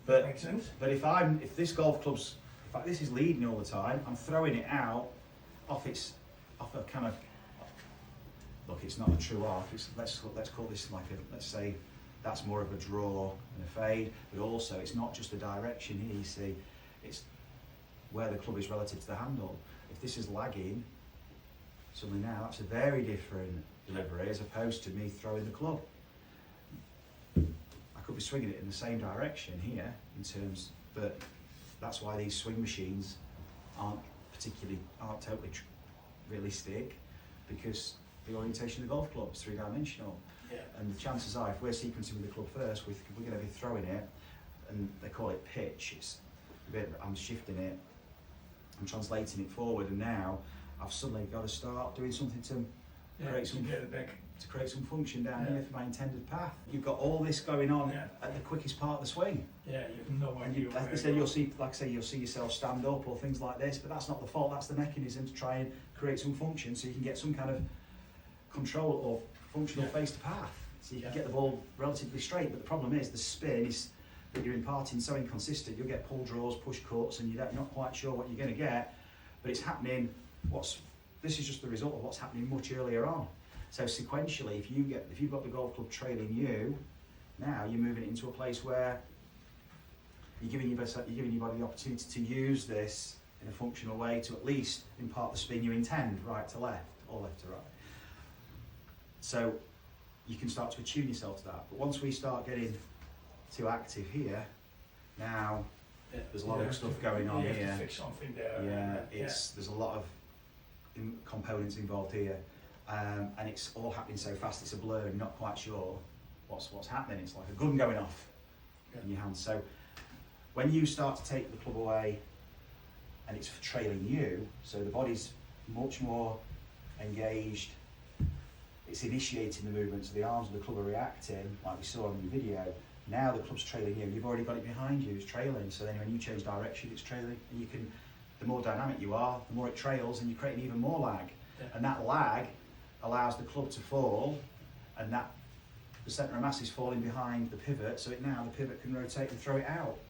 But Makes sense. But if this golf club's, in fact, this is leading all the time, I'm throwing it out off a kind of, look, it's not a true arc. Let's call this like let's say that's more of a draw and a fade. But also, it's not just the direction here. You see, it's where the club is relative to the handle. If this is lagging, suddenly now that's a very different delivery as opposed to me throwing the club. I could be swinging it in the same direction here in terms, but that's why these swing machines aren't totally realistic, because the orientation of the golf club is three-dimensional. Yeah. And the chances are, if we're sequencing with the club first, we're going to be throwing it, and they call it pitch. It's a bit, I'm shifting it, I'm translating it forward, and now I've suddenly got to start doing something to create some, get it back. to create some function down here for my intended path. You've got all this going on at the quickest part of the swing. Yeah, you have no And idea. like I said, you'll see yourself stand up or things like this, but that's not the fault. That's the mechanism to try and create some function, so you can get some kind of control or functional face to path, so you can get the ball relatively straight. But the problem is the spin is that you're imparting so inconsistent. You'll get pull draws, push cuts, and you're not quite sure what you're going to get. But it's happening. This is just the result of what's happening much earlier on. So sequentially, if you've got the golf club trailing you, now you're moving it into a place where you're giving your body the opportunity to use this in a functional way to at least impart the spin you intend, right to left or left to right. So you can start to attune yourself to that. But once we start getting too active here, now there's a lot of stuff going on you here. have to fix something there. There's a lot of components involved here, and it's all happening so fast. It's a blur, and you're not quite sure what's happening. It's like a gun going off in your hands. So when you start to take the club away, and it's trailing you, so the body's much more engaged. It's initiating the movement, so the arms of the club are reacting, like we saw in the video. Now the club's trailing you, you've already got it behind you, it's trailing, so then when you change direction, it's trailing, and you can, the more dynamic you are, the more it trails, and you're creating even more lag. And that lag allows the club to fall, and the centre of mass is falling behind the pivot, so now the pivot can rotate and throw it out.